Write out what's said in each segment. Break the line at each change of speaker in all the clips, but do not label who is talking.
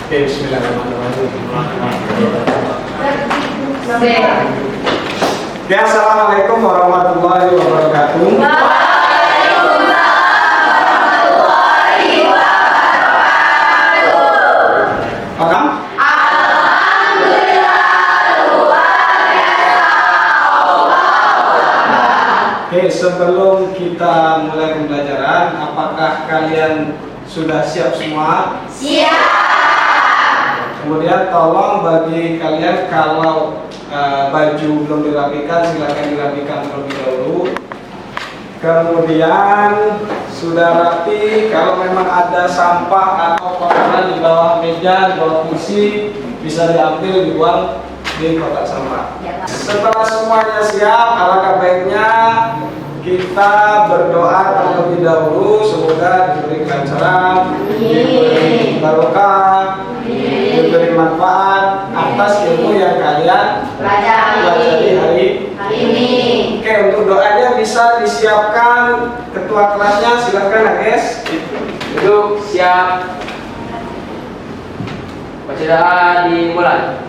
Oke, bismillahirrahmanirrahim. Ya, assalamualaikum warahmatullahi wabarakatuh. Oke, sebelum kita mulai pembelajaran, apakah kalian sudah siap semua?
Siap.
Kemudian tolong bagi kalian kalau baju belum dirapikan, silakan dirapikan terlebih dahulu. Kemudian sudah rapi, kalau memang ada sampah atau kotoran di bawah meja, di bawah kursi, bisa diambil, dibuang di kotak sampah. Setelah semuanya siap, alangkah baiknya kita berdoa terlebih dahulu, semoga diberi kelancaran, diberi barokah, diberi manfaat atas ilmu yang kalian pelajari hari
ini.
Oke, untuk doanya bisa disiapkan ketua kelasnya, silakan ya guys.
Duduk, siap. Bacaan dimulai.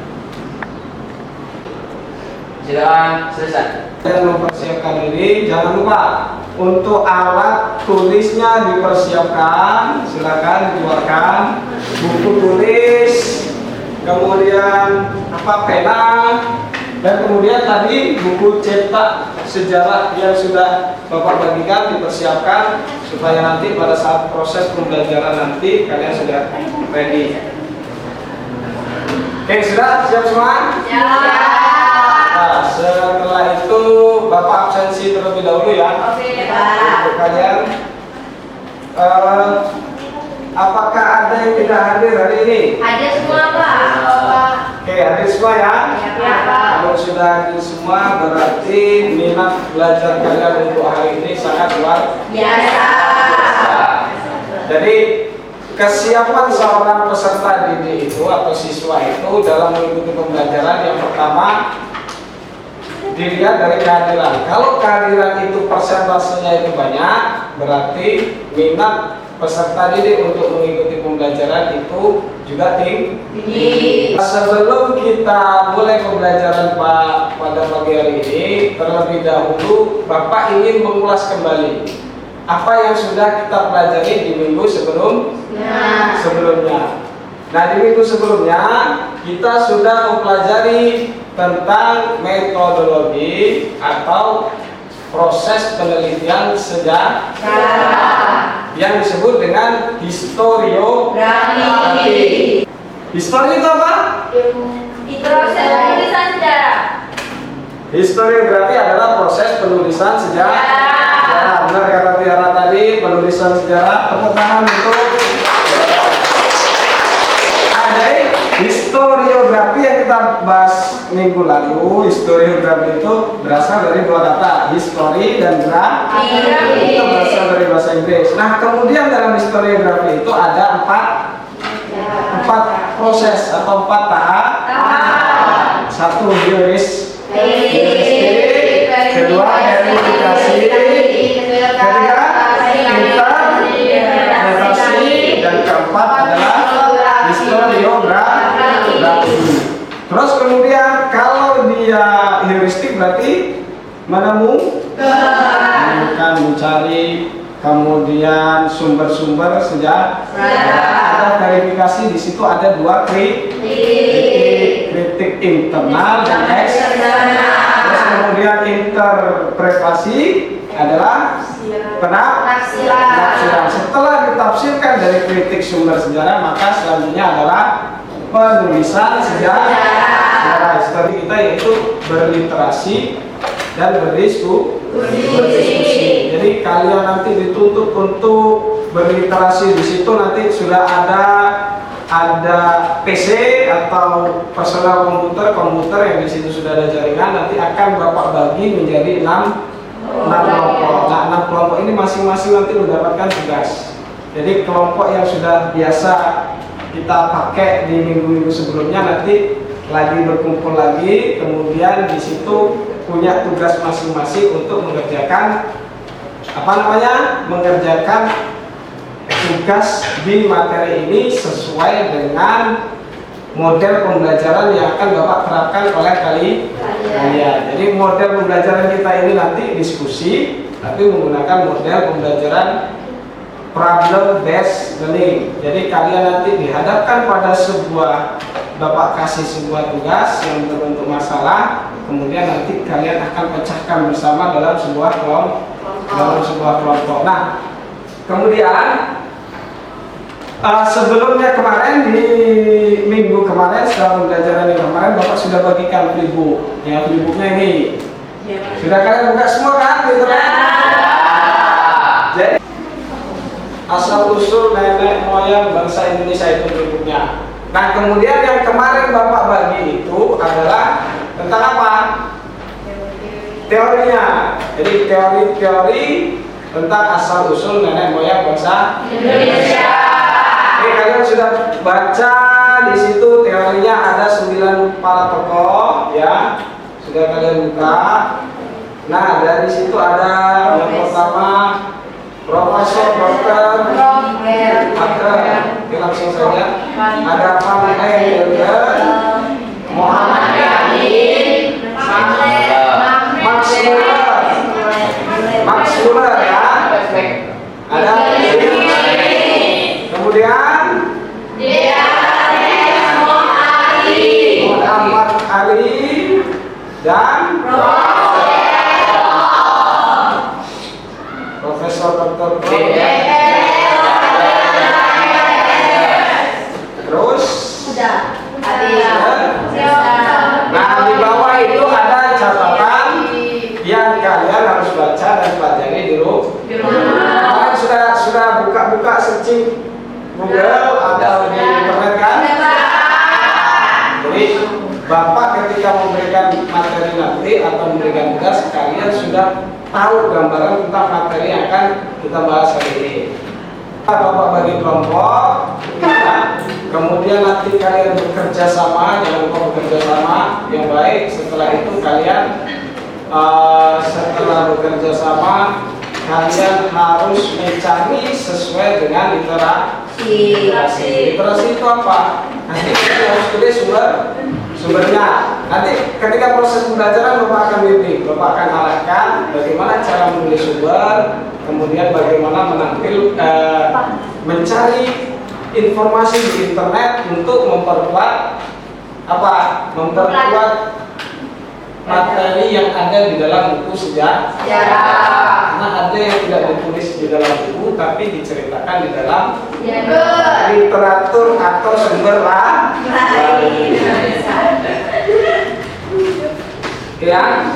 Bacaan selesai.
Dan mempersiapkan diri, jangan lupa untuk alat tulisnya dipersiapkan, silakan dikeluarkan, buku tulis, kemudian pena, dan kemudian tadi buku cetak sejarah yang sudah Bapak bagikan dipersiapkan supaya nanti pada saat proses pembelajaran nanti kalian sudah ready. Oke, sudah siap semua? Nah, setelah itu Bapak absensi terlebih dahulu ya.
Oke, Pak.
Untuk kalian, apakah ada yang tidak hadir hari ini?
Ada semua, Pak.
Oke, hadir semua ya.
Ya, Pak.
Kalau sudah hadir semua, berarti minat belajar kalian untuk hari ini sangat luar
Biasa.
biasa. Jadi kesiapan seorang peserta didik itu atau siswa itu dalam mengikuti pembelajaran yang pertama dilihat dari kehadiran. Kalau kehadiran itu persentasenya itu banyak, berarti minat peserta didik untuk mengikuti pembelajaran itu juga tinggi. Sebelum kita mulai pembelajaran pada pagi hari ini, terlebih dahulu Bapak ingin mengulas kembali apa yang sudah kita pelajari di minggu sebelumnya. Nah, di minggu sebelumnya kita sudah mempelajari tentang metodologi atau proses penelitian sejarah yang disebut dengan historiografi. Histori itu apa?
Proses penulisan sejarah.
Historiografi adalah proses penulisan sejarah. Ya, benar kata Tiara tadi, penulisan sejarah. Tepuk tangan untuk historiografi yang kita bahas minggu lalu. Historiografi itu berasal dari dua kata, history dan grafi. Itu berasal dari bahasa Inggris. Nah, kemudian dalam historiografi itu ada empat proses atau empat tahap. Satu heuristik, kedua verifikasi, ketiga interpretasi, dan keempat adalah historiografi. Terus kemudian kalau dia heuristik berarti menemukan, mencari, kemudian sumber-sumber sejarah. Ada verifikasi, di situ ada dua kritik internal dan eksternal. Terus kemudian interpretasi adalah penafsiran. Setelah ditafsirkan dari kritik sumber sejarah, maka selanjutnya adalah penulisan sejarah. Histori kita yaitu berliterasi dan berdiskusi. Jadi kalian nanti dituntut untuk berliterasi. Di situ nanti sudah ada PC atau personal komputer yang di situ sudah ada jaringan. Nanti akan Bapak bagi menjadi 6 kelompok. Nah, 6 kelompok ini masing-masing nanti mendapatkan tugas. Jadi kelompok yang sudah biasa kita pakai di minggu-minggu sebelumnya nanti lagi berkumpul lagi, kemudian di situ punya tugas masing-masing untuk mengerjakan mengerjakan tugas di materi ini sesuai dengan model pembelajaran yang akan Bapak terapkan oleh kalian. Jadi model pembelajaran kita ini nanti diskusi, tapi menggunakan model pembelajaran problem based learning. Jadi kalian nanti dihadapkan pada Bapak kasih sebuah tugas yang berbentuk masalah, kemudian nanti kalian akan pecahkan bersama dalam sebuah kelompok. Nah, kemudian sebelumnya kemarin di minggu kemarin setelah pembelajaran yang kemarin Bapak sudah bagikan flipbook. Ya, flipbooknya ini sudah kalian buka semua kan? Gitu kan? Jadi asal usul nenek moyang bangsa Indonesia itu flipbooknya. Nah, kemudian yang kemarin Bapak bagi itu adalah tentang apa? Teorinya. Jadi teori tentang asal usul nenek moyang bangsa Indonesia. Oke, kalian sudah baca di situ teorinya ada 9 para tokoh ya. Sudah kalian buka. Nah, dari situ ada yang pertama Profesor Dr. Oke, langsung saja. Ada Van Eyck, Muhammad Yamin, Max Muller ya. Ada kemudian Muhammad Ali dan Profesor Dr. Terus nah, di bawah itu ada catatan yang kalian harus baca dan pelajari di rumah. Kalian sudah buka searching Google atau di internet kan? Jadi Bapak ketika memberikan materi nanti atau memberikan tugas, kalian sudah tahu gambaran tentang materi yang akan kita bahas hari ini. Bapak bagi kelompok, ya. Kemudian nanti kalian bekerja sama, jangan lupa bekerja sama yang baik. Setelah itu kalian setelah bekerja sama, kalian harus mencari sesuai dengan literasi. Literasi itu apa? Nanti kita harus pilih sumbernya. Nanti ketika proses pembelajaran Bapak akan bimbing, Bapak akan arahkan bagaimana cara menulis sumber, kemudian bagaimana mencari informasi di internet untuk memperkuat materi yang ada di dalam buku sejarah. Karena ada yang tidak ditulis di dalam buku tapi diceritakan di dalam literatur atau sumber lain. Ya.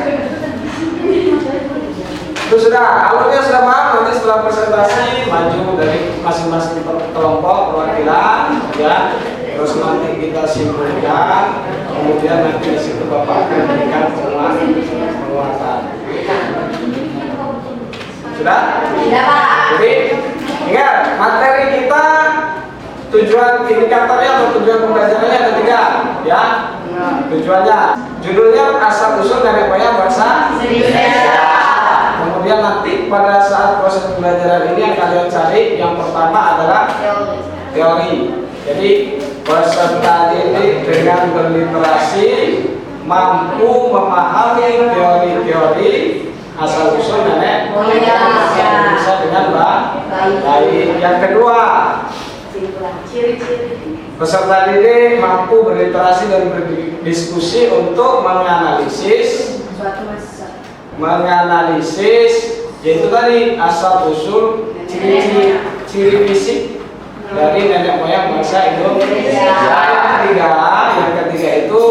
Itu sudah, alurnya sudah paham. Nanti setelah presentasi maju dari masing-masing kelompok perwakilan, ya. Terus nanti kita simpulkan, kemudian nanti di situ Bapak akan berikan penguatan. Sudah?
Sudah, Pak.
Jadi ingat materi kita tujuan indikatornya atau tujuan pembelajarannya ada 3, ya. Tujuannya, judulnya asal usul nenek moyang bangsa Indonesia. Kemudian nanti pada saat proses pembelajaran ini yang kalian cari yang pertama adalah teori. Jadi peserta didik dengan berliterasi mampu memahami teori-teori asal usul nenek moyang Indonesia dengan baik. Yang kedua, peserta didik mampu berliterasi dan berdiskusi untuk menganalisis yaitu tadi asal usul ciri fisik dari nenek moyang bangsa Indonesia. Yang ketiga itu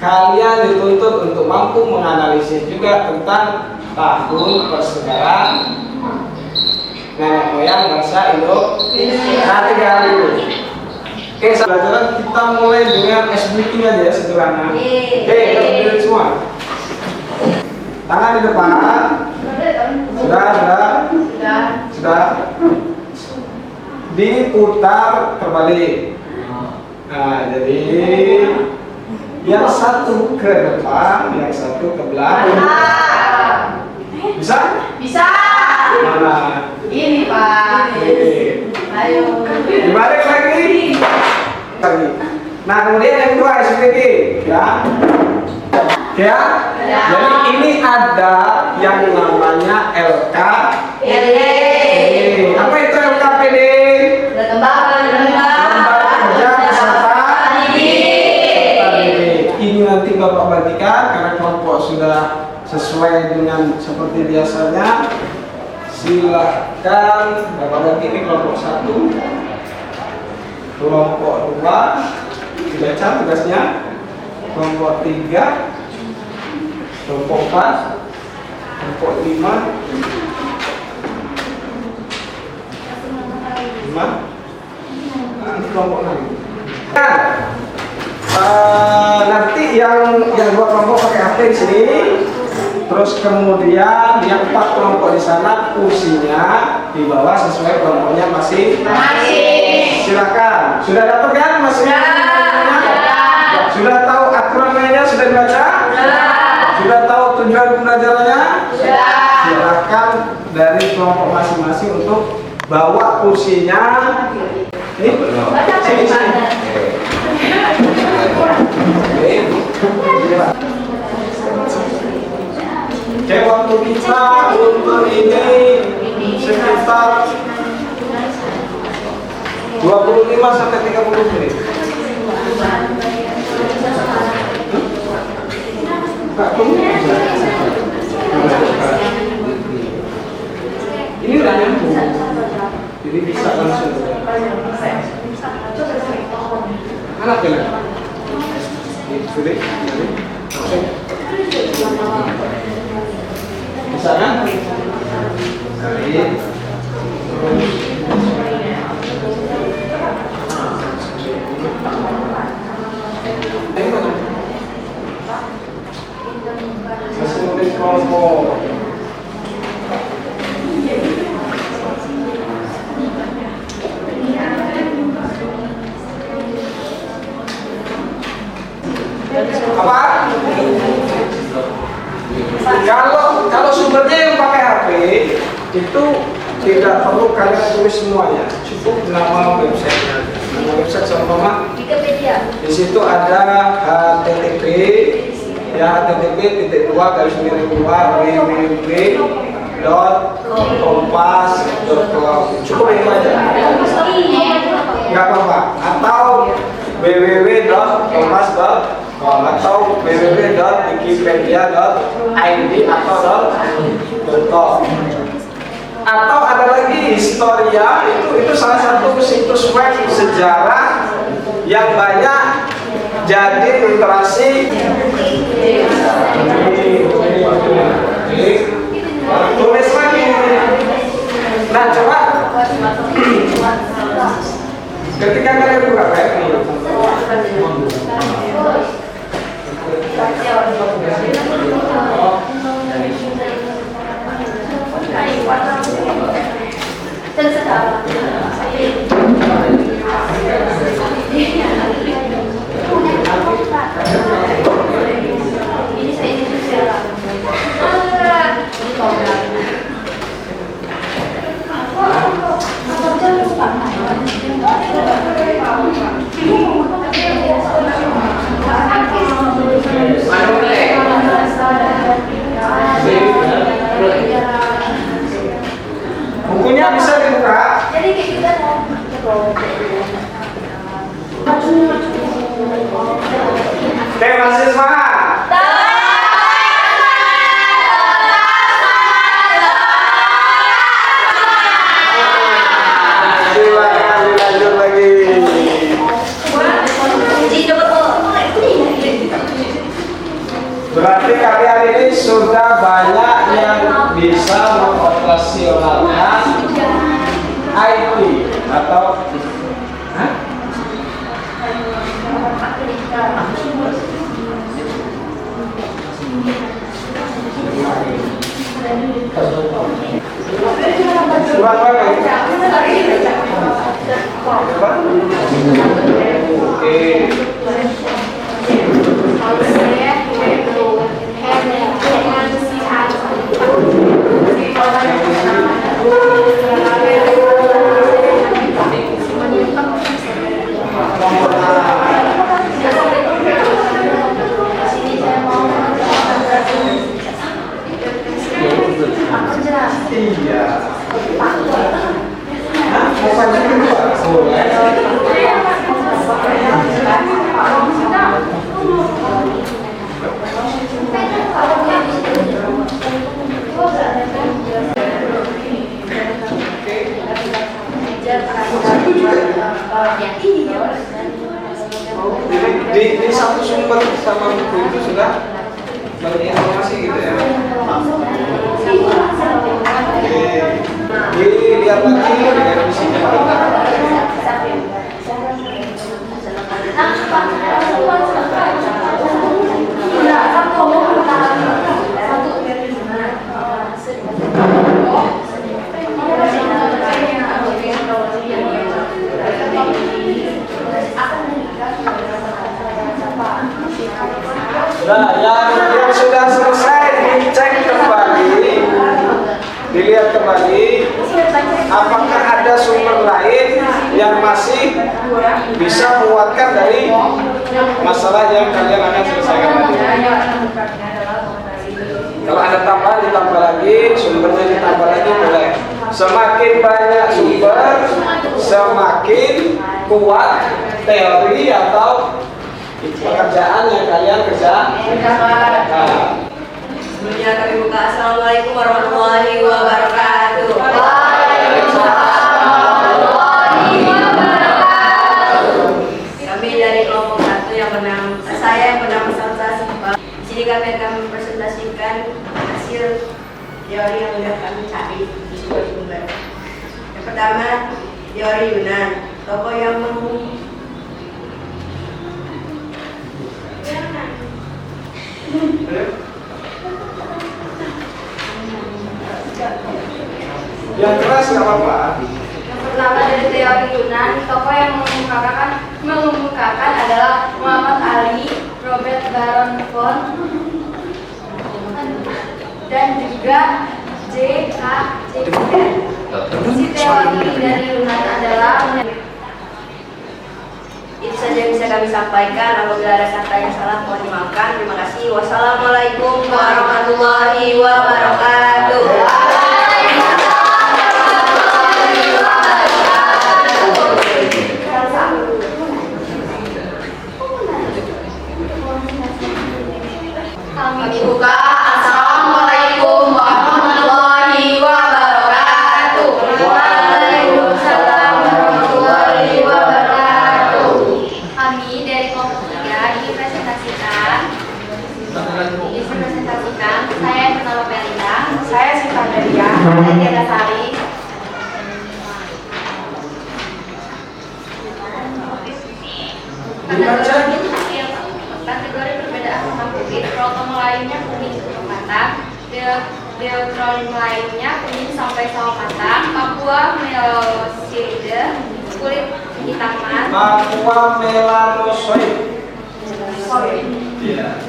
kalian dituntut untuk mampu menganalisis juga tentang tahun persebaran nenek moyang bangsa Indonesia. 3 hal itu. Oke, pelajaran kita mulai dengan ice breaking aja ya, sederhana. Oke, kita semua. Tangan di depan. Sudah. Diputar terbalik. Nah, jadi yang satu ke depan, yang satu ke belakang. Bisa?
Bisa.
Mana?
Ini, Pak.
Oke.
Ayo.
Dibalik lagi. Nah, kemudian yang kedua SPG, ya. Ya.
Ya.
Jadi ini ada yang namanya LKPD. Apa itu LKPD?
Lembaga
Kerja Peserta Didik. Ini nanti Bapak bagikan karena kelompok sudah sesuai dengan seperti biasanya. Silakan Bapak bagi ini kelompok 1, kelompok 2 dibaca tugasnya, kelompok 3, kelompok 4, kelompok 5, nanti kelompok 6. Nanti yang 2 kelompok pakai HP di sini. Terus kemudian yang 4 kelompok di sana kursinya di bawah sesuai kelompoknya masing. Silakan. Sudah dapat kan masing? Sudah tahu aturan mainnya, sudah dibaca? Sudah tahu tujuan pembelajarannya? Silakan dari kelompok masing-masing untuk bawa kursinya. Ini sini. Oke, waktu kita untuk ini sekitar 25 sampai 30 menit. Pak, tunggu. Ini udah nyambung, jadi bisa langsung. Anak ya? Sudah, bisa kan? Masih nulis kelompok. Apa? Kalau sumbernya yang pakai HP itu tidak perlu kalian tulis semuanya, cukup nama websitenya. Nama website sama
Wikipedia.
di situ ada http ya http://www.kompas.com. cukup itu aja, nggak apa-apa. Atau www.kompas.com atau www.wikipedia.id atau .com. Atau ada lagi Historia, itu salah satu situs web sejarah yang banyak jadi literasi. Tulis lagi. Nah, coba ketika kalian buka web ini, bukunya bisa dibuka.
Jadi kayak kita
Oke, masih semangat. Lanjut lagi. Berarti kalian ini sudah banyak yang bisa mengoperasionalkan IT atau surat apa? Oke.
Iya.
Oh, di satu sumber sama buku itu sudah berinformasi gitu ya. Oke. Lihat lagi dengan isinya. Nah, yang sudah selesai dicek kembali, dilihat kembali, apakah ada sumber lain yang masih bisa menguatkan dari masalah yang kalian akan selesaikan tadi. Kalau ada tambahan ditambah lagi, sumbernya ditambah lagi boleh. Semakin banyak sumber, semakin kuat teori atau pekerjaan yang kalian kerjakan.
Sebelumnya kami buka. Assalamualaikum warahmatullahi wabarakatuh. Kami dari kelompok 1 yang saya yang bernama Samsa Simpa. Di sini kami akan mempresentasikan hasil teori yang sudah kami cari di sebuah sumber. Yang pertama, teori Yunan. Tokoh yang
yang keras nggak apa-apa.
Yang pertama dari teori Yunan, tokoh yang mengemukakan adalah Muhammad Ali, Robert Baron von, dan juga J.K. Shakespeare. Isi teori dari Yunan adalah itu saja yang bisa kami sampaikan. Apabila ada kata yang salah mohon dimaafkan. Terima kasih. Wassalamualaikum warahmatullahi wabarakatuh. Kami buka. Assalamualaikum warahmatullahi wabarakatuh. Waalaikumsalam warahmatullahi wabarakatuh. Kami dari kelompok 3 dipresentasikan. Saya bernama Belinda. Saya Sita Delia. Saya Tiara Sari. Kategori perbedaan tentang kulit, proto Melayunya kuning setengah matang, Deuteron Melayunya kuning sampai sawo matang, Papua Melanosoide kulit hitaman,
Papua Melanosoide. Iya.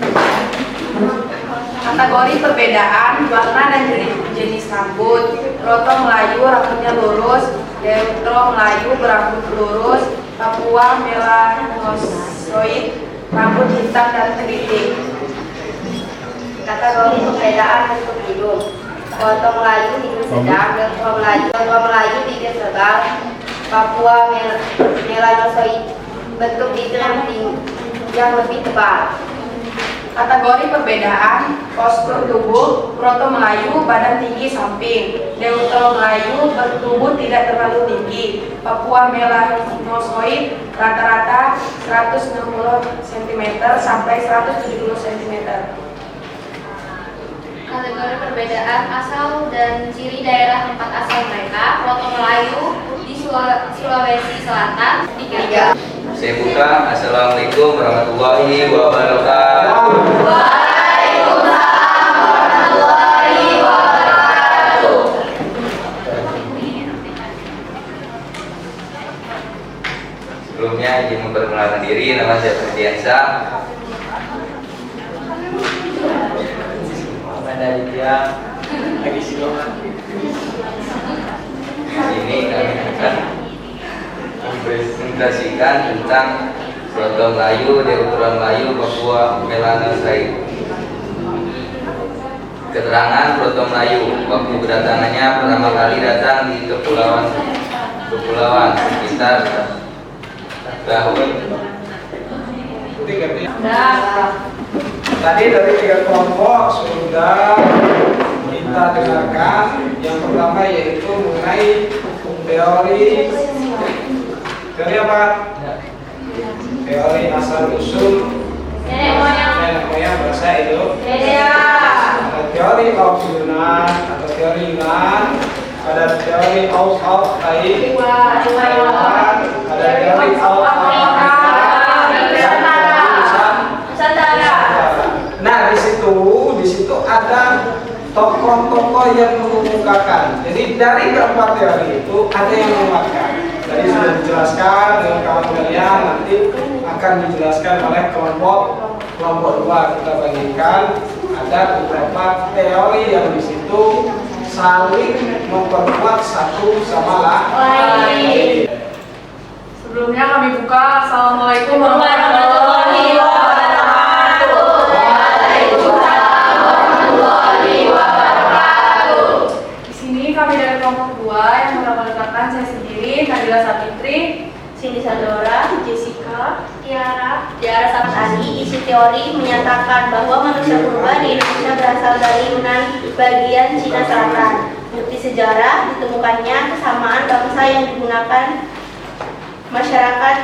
Kategori perbedaan warna dan jenis rambut. Proto Melayu rambutnya lurus, Deuteron Melayu berambut lurus, Papua Melanosoide rambut hitam dan keriting.
Kategori perbedaan bentuk hidung. Proto Melayu hidung sedang, Deuteron Melayu bibir tebal, Papua Melanosoide bentuk bibir yang lebih tebal.
Kategori perbedaan postur tubuh. Proto Melayu badan tinggi samping, Deuteron Melayu bertubuh tidak terlalu tinggi, Papua Melanosoide rata-rata 160 cm sampai 170 cm.
Kategori perbedaan asal dan ciri daerah tempat asal mereka. Proto Melayu di Sulawesi Selatan, tiga.
Saya buka. Assalamualaikum warahmatullahi wabarakatuh.
Waalaikumsalam warahmatullahi wabarakatuh.
Sebelumnya izin memperkenalkan diri, nama saya Ferdiansa. Muhammad Aditya. Lagi silakan. Ini kami akan mempresentasikan tentang Proto Melayu, Deuteron Melayu, Papua Melanosoide. Keterangan Proto Melayu, waktu kedatangannya pertama kali datang di kepulauan sekitar tahun
Tadi dari 3 kelompok sudah kita dengarkan. Yang pertama yaitu mengenai teori apa? Teori asal usul
Nenek moyang
bahasa
Indonesia.
Ada teori of Yunan atau teori Yunan, ada teori of Taiwan, ada teori of
Nusantara.
Nah, di situ ada tokoh-tokoh yang mengemukakan. Jadi dari keempat teori itu ada yang menguatkan. Tadi sudah dijelaskan dengan kawan kalian, nanti akan dijelaskan oleh kelompok dua. Kita bagikan ada beberapa teori yang di situ saling memperkuat satu sama lain.
Sebelumnya kami buka. Assalamualaikum
Warahmatullahi wabarakatuh. Waalaikumsalam warahmatullahi wabarakatuh.
Di sini kami dari kelompok 2 yang menggambarkan saya sendiri, Nabila Sapitri,
Cindy Sadora, Jessica, Tiara Saptari. Isi teori menyatakan bahwa manusia purba di Indonesia berasal dari Yunan bagian Cina Selatan. Bukti sejarah ditemukannya kesamaan bangsa yang digunakan masyarakat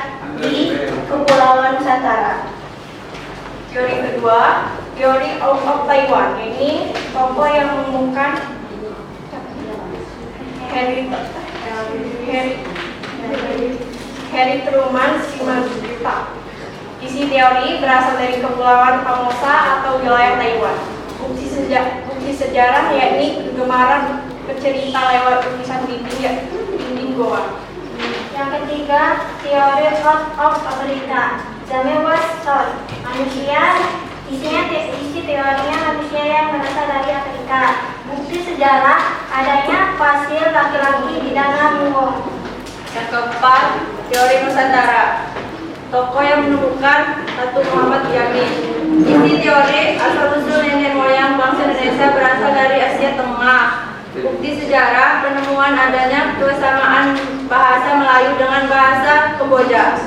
di Kepulauan Nusantara.
Teori kedua, teori of Taiwan. Ini tokoh yang mengumumkan Harry Truman Simanjuntak. Isi teori berasal dari Kepulauan Formosa atau wilayah Taiwan. Bukti sejarah yakni kegemaran bercerita lewat lukisan dinding goa.
Yang ketiga, teori of Amerika. James Watson. Isi teorinya manusia yang berasal dari Afrika. Bukti sejarah adanya fosil laki-laki di dalam gua.
Yang keempat, teori Nusantara. Tokoh yang menemukan Ratu Muhammad Yamin. Isi teori asal usul nenek moyang bangsa Indonesia berasal dari Asia Tengah. Bukti sejarah penemuan adanya kesamaan bahasa Melayu dengan bahasa Kamboja.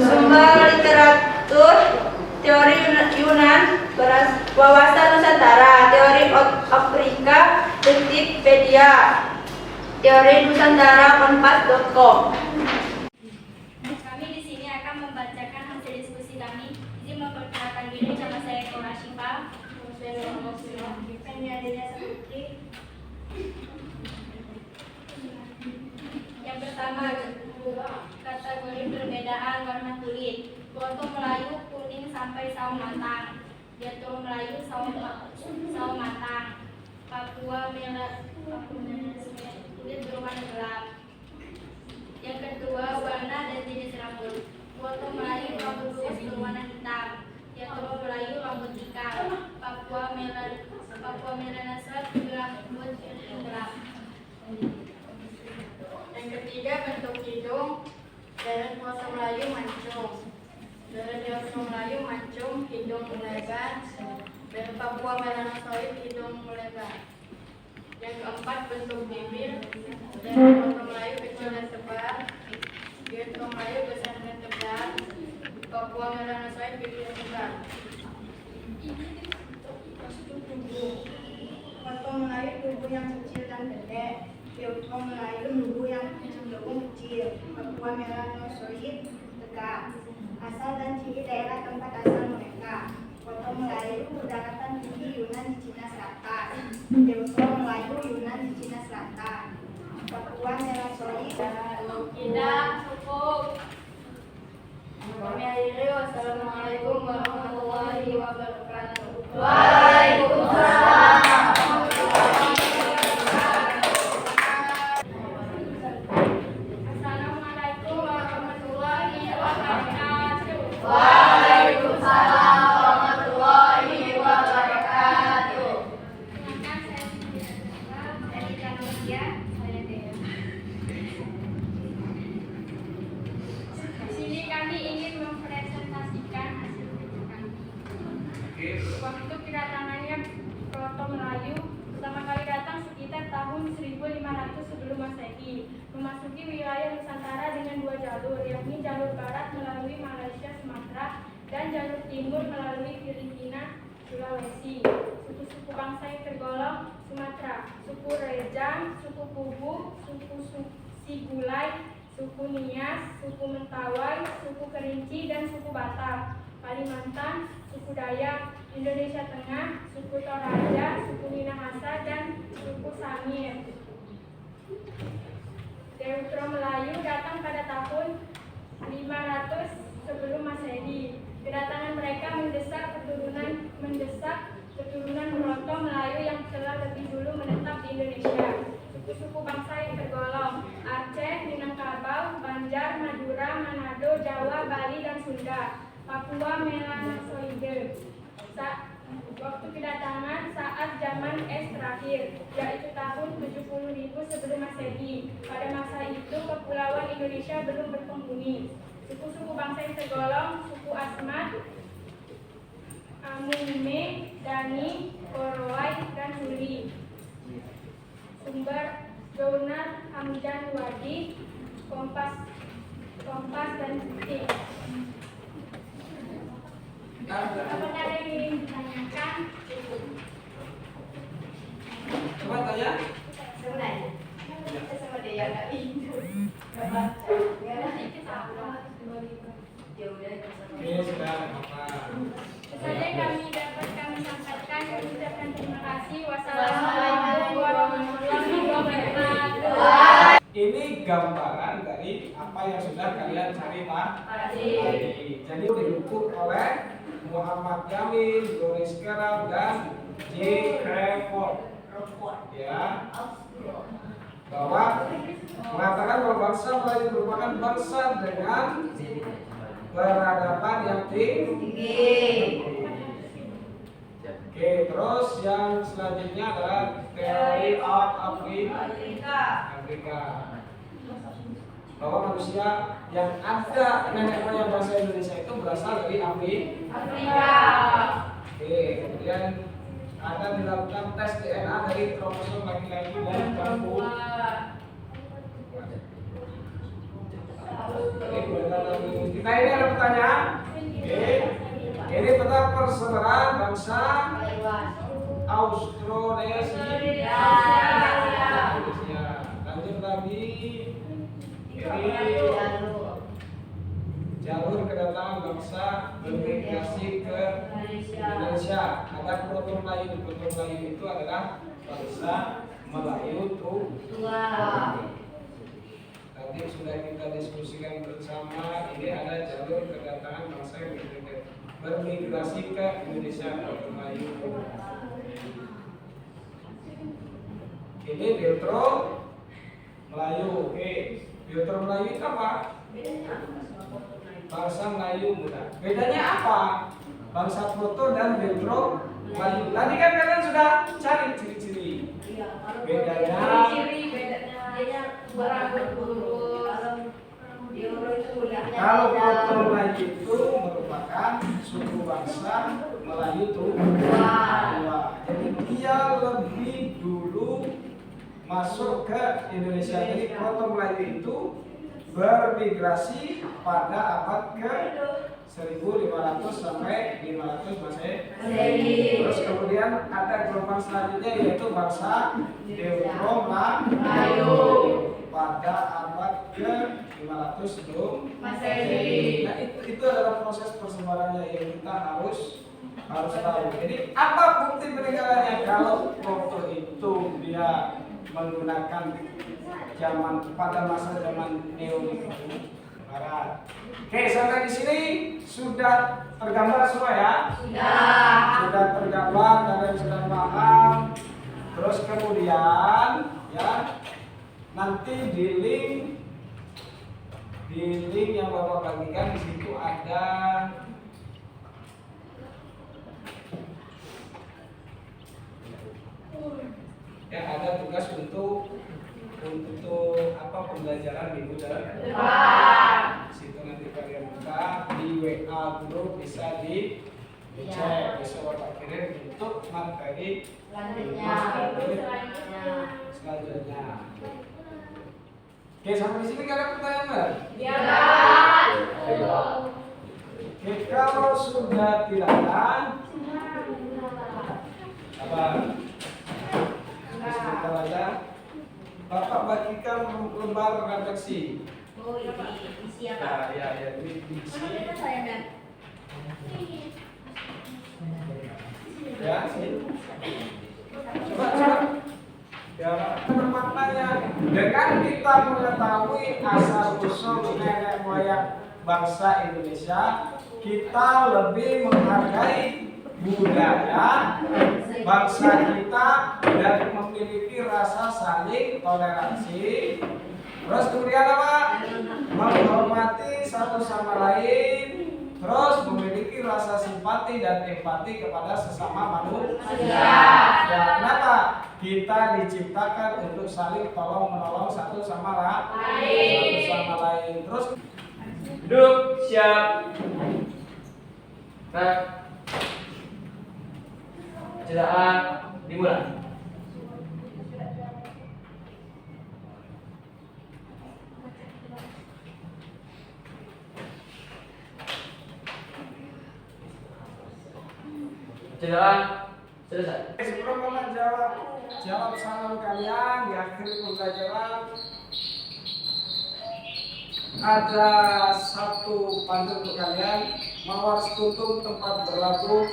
Sumber literatur teori Yunan, wawasan Nusantara, teori Afrika, Wikipedia, teori Nusantara, Kompas.com.
Kami di sini akan membacakan hasil diskusi kami. Izin memperkenalkan diri, nama saya Kora Shiva. Yang pertama, kategori perbedaan warna kulit. Foto Melayu kuning sampai sawo matang. Diatur Melayu sawo matang. Papua merah kulit berwarna gelap. Yang kedua, warna dan jenis rambut. Foto Melayu rambut lurus berwarna hitam. Diatur Melayu rambut ikal. Papua merah nasar berambut gelap.
Yang ketiga, bentuk hidung. Dari foto Melayu mancung. Dari foto Melayu mancung, hidung lebar. Dari Papua melanosoid, hidung lebar. Yang keempat, bentuk bibir. Dari foto Melayu kecil dan tebal. Dari foto Melayu besar dan tebal. Papua melanosoid, bibir tebal.
Foto Melayu tubuh yang kecil dan gede. Foto Melayu tubuh yang cenderung kecil. Papua melanosoid tegak. Asal dan ciri daerah tempat asal mereka. Foto Melayu daratan tinggi Yunan di Cina Selatan. Foto Melayu Yunan di Cina Selatan. Papua melanosoid.
Tidak cukup. Kami akhiri. Wassalamualaikum warahmatullahi wabarakatuh.
Waalaikumsalam.
Assalamualaikum warahmatullahi wabarakatuh.
Waalaikumsalam warahmatullahi wabarakatuh.
Perkenalkan, saya Cindy Sadora dari Transmedia. Saya Dea. Di sini kami ingin mempresentasikan hasil kerja kami. Waktu kedatangannya Proto Melayu pertama kali datang sekitar tahun 1500 sebelum Masehi, memasuki wilayah Nusantara dengan 2 jalur, yakni jalur barat melalui Malaysia, Sumatera, dan jalur timur melalui Filipina, Sulawesi. Suku-suku bangsa yang tergolong Sumatera, suku Rejang, suku Pugu, suku Sigulai, suku Nias, suku Mentawai, suku Kerinci, dan suku Batak. Kalimantan, suku Dayak. Indonesia Tengah, suku Toraja, suku Minahasa, dan suku Samir. Deutero Melayu datang pada tahun 500 sebelum Masehi. Kedatangan mereka mendesak keturunan Proto Melayu yang telah lebih dulu menetap di Indonesia. Suku-suku bangsa yang tergolong: Aceh, Minangkabau, Banjar, Madura, Manado, Jawa, Bali, dan Sunda. Papua Melanosoide. Waktu kedatangan saat zaman es terakhir, yaitu tahun 70.000 sebelum Masehi. Pada masa itu, kepulauan Indonesia belum berpenghuni. Suku-suku bangsa yang tergolong: suku Asmat, Amume, Dani, Korowai, dan Huli. Sumber: Jurnal Hamdan Wadi, Kompas, dan Detik. Apakah ada yang ingin ditanyakan?
Coba tanya.
Sebenarnya, kita sama dia nggak itu. Nggak baca. Nggak ada kita ya udah
Oke, sudah apa?
Itu saja yang kami sampaikan. Kami ucapkan terima kasih. Wassalamualaikum warahmatullahi wabarakatuh.
Ini gambaran dari apa yang sudah kalian cari tadi. Jadi didukung oleh Muhammad Jamil, Doris Keram, dan J. Crawford. Ya, bahwa mengatakan bahwa bangsa Melayu merupakan bangsa dengan peradaban yang tinggi. Oke, terus yang selanjutnya adalah teori of Afrika. Bahwa manusia yang ada nenek moyang bangsa Indonesia itu berasal dari Afrika. Oke, kemudian ada dilakukan tes DNA dari kromosom laki-laki dan perempuan. Kita ini ada pertanyaan. Oke. Ini peta persebaran bangsa Austronesia. Lanjut lagi. Ini jalur kedatangan bangsa bermigrasi ke Indonesia. Ada Proto Melayu. Proto Melayu itu adalah bangsa Melayu tua. Tadi sudah kita diskusikan bersama. Ini ada jalur kedatangan bangsa yang bermigrasi ke Indonesia. Proto Melayu. Ini Deutero Melayu. Oke, Deutero Melayu itu apa? Bangsa Melayu muda. Bedanya apa? Bangsa Proto dan Deutero Melayu. Tadi kan kalian sudah cari ciri-ciri. Bedanya
berambut lurus.
kalau Proto Melayu itu merupakan suku bangsa Melayu tua. Jadi dia lebih dulu masuk ke Indonesia. Jadi Proto Melayu itu bermigrasi pada abad ke 1500 sampai 500 Masehi. Terus kemudian ada gelombang selanjutnya yaitu bangsa Deutero Melayu pada abad ke 500 sebelum Masehi. Nah, itu adalah proses persebarannya yang kita harus tahu. Jadi apa bukti peninggalannya? Kalau Proto itu dia menggunakan pada masa zaman Neolitik Barat. Oke, sampai di sini sudah tergambar semua ya? Sudah tergambar, kalian sudah paham. Terus kemudian ya nanti di link yang Bapak bagikan di situ ada ya ada tugas untuk apa pembelajaran minggu depan. Di situ nanti kalian buka di WA grup, bisa dicek. Besok Bapak kirim untuk materi selanjutnya. Oke, sampai di sini kalian pertanyaan nggak?
Ya.
Oke, kalau sudah tidak ada, apa? Sebentar aja. Bapak bagikan lembar redaksi.
Oh, ini siapa?
Nah, ya, ini diisi.
Mana saya dan
Ya, sini. Coba. Ya, maknanya dengan kita mengetahui asal usul nenek moyang bangsa Indonesia, kita lebih menghargai budaya bangsa kita dan memiliki rasa saling toleransi. Terus kemudian apa? Menghormati satu sama lain. Terus memiliki rasa simpati dan empati kepada sesama manusia. Ya, kenapa? Kita diciptakan untuk saling tolong menolong satu sama lain. Terus
Duduk, siap. Nah, bacaan dimulai. Bacaan selesai.
sebelum kalian jawab salam kalian di akhir pembelajaran, ada satu pantun untuk kalian. Mawar sekutum tempat berlabuh.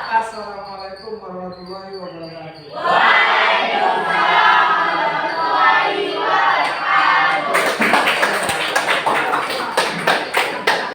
Assalamualaikum warahmatullahi wabarakatuh.